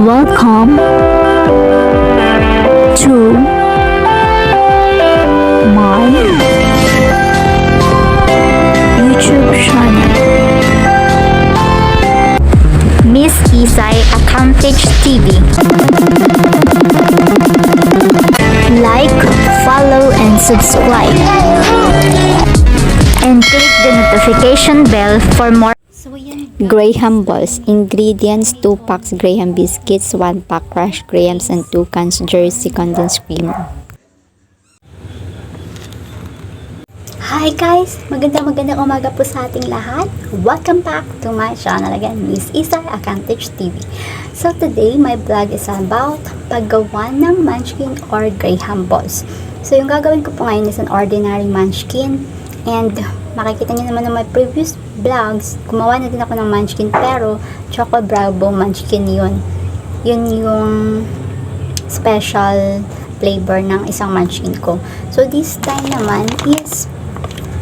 Welcome to my YouTube channel, Miss Isay Accountage TV. Like, follow, and subscribe. And click the notification bell for more. Graham balls. Ingredients: 2 packs Graham biscuits, 1 pack crushed grahams, and 2 cans Jersey condensed creamer. Hi guys! Magandang umaga po sa ating lahat. Welcome back to my channel again, Miss Isay Accountage TV. So today, my vlog is about paggawa ng munchkin or Graham balls. So yung gagawin ko po ngayon is an ordinary munchkin. And makikita niyo naman ng my previous vlogs, gumawa na din ako ng munchkin, pero Choco Bravo munchkin yun. Yun yung special flavor ng isang munchkin ko. So this time naman is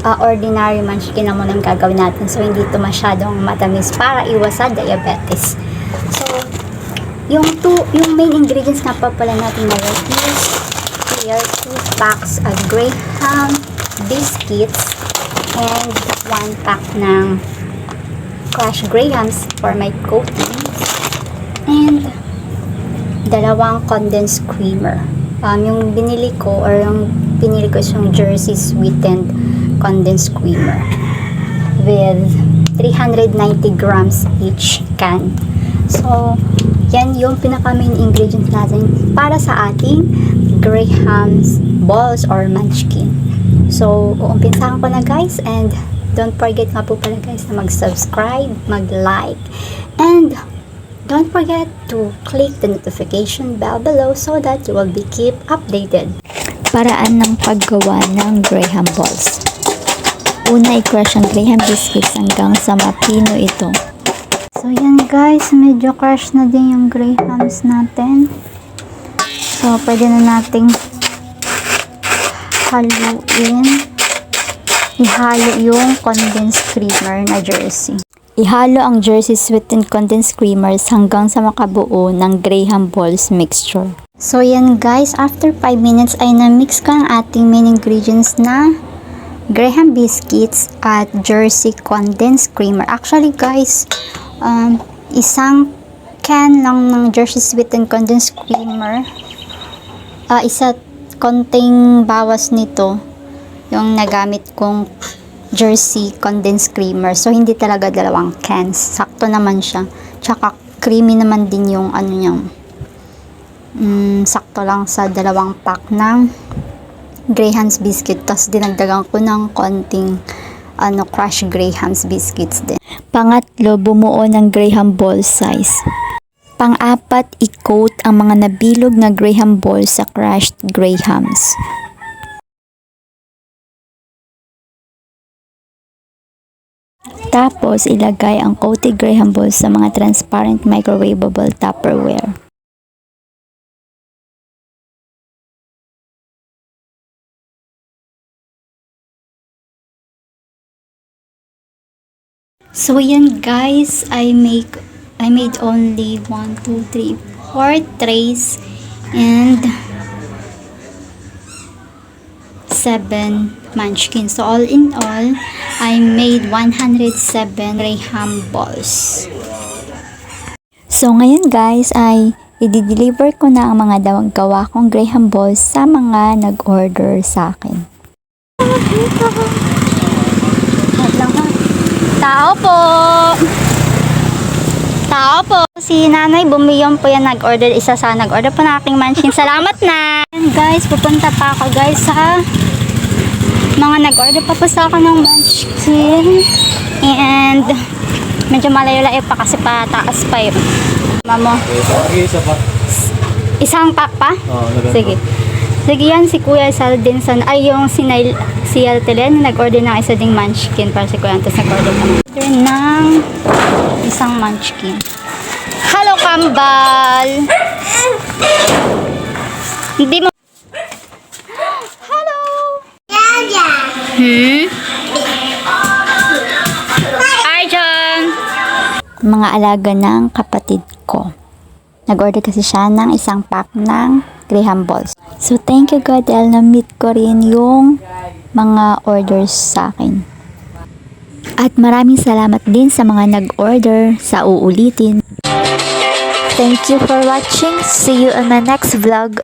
ordinary munchkin na muna yung gagawin natin. So hindi ito masyadong matamis para iwas sa diabetes. So yung main ingredients na pala natin ngayon is here 2 packs of Graham biscuits and 1 pack ng crushed grahams for my coating and 2 condensed creamer. Yung pinili ko is yung Jersey sweetened condensed creamer with 390 grams each can. So yan yung pinaka main ingredients natin para sa ating Graham's balls or munchkin. So, uumpisahan ko na guys, and don't forget nga po pala guys na mag-subscribe, mag-like, and don't forget to click the notification bell below so that you will be keep updated. Paraan ng paggawa ng Graham balls. Una, i-crush ang Graham biscuits hanggang sa mapino ito. So, yan guys, medyo crush na din yung Grahams natin. So, pwede na nating ihalo yung condensed creamer na Jersey. Ihalo ang Jersey sweetened condensed creamers hanggang sa makabuo ng Graham balls mixture. So yan guys, after 5 minutes ay na-mix ko ang ating main ingredients na Graham biscuits at Jersey condensed creamer. Actually guys, isang can lang ng Jersey sweetened condensed creamer, konting bawas nito yung nagamit kong Jersey condensed creamer. So hindi talaga 2 cans, sakto naman siya. Tsaka creamy naman din yung ano niya, sakto lang sa 2 pack ng Graham's biscuit. Tapos dinagdagan ko ng konting crushed Graham's biscuits din. Pangatlo, bumuo ng Graham ball size. Pang-apat, i-coat ang mga nabilog na Graham balls sa crushed grahams. Tapos, ilagay ang coated Graham balls sa mga transparent microwavable Tupperware. So, yan guys, I made only 1, 2, 3, 4 trays and 7 munchkins. So all in all, I made 107 Graham balls. So ngayon guys, ay i-deliver ko na ang mga gawa kong Graham balls sa mga nag-order sa akin. Tao po! Tao po. Si nanay bumiyon po yan, nag-order. Isa sa nag-order po ng aking munchkin. Salamat na! And guys, pupunta pa ako guys sa mga nag-order pa po sa akin ng munchkin. And medyo malayo-layo pa kasi pataas pa yun. Mamo. Isang pack pa? Sige. Sige yan, si Kuya Saldinson. Ay, yung si Altelen, nag-order ng isa ding munchkin para si Kuya Antos nag-order pa. Order ng isang munchkin. Hello, Kambal! Hindi mo... Hello! Hi, John! Mga alaga ng kapatid ko. Nag-order kasi siya ng isang pack ng Graham balls. So, thank you God dahil na-meet ko rin yung mga orders sa akin. At maraming salamat din sa mga nag-order sa uulitin. Thank you for watching. See you on my next vlog.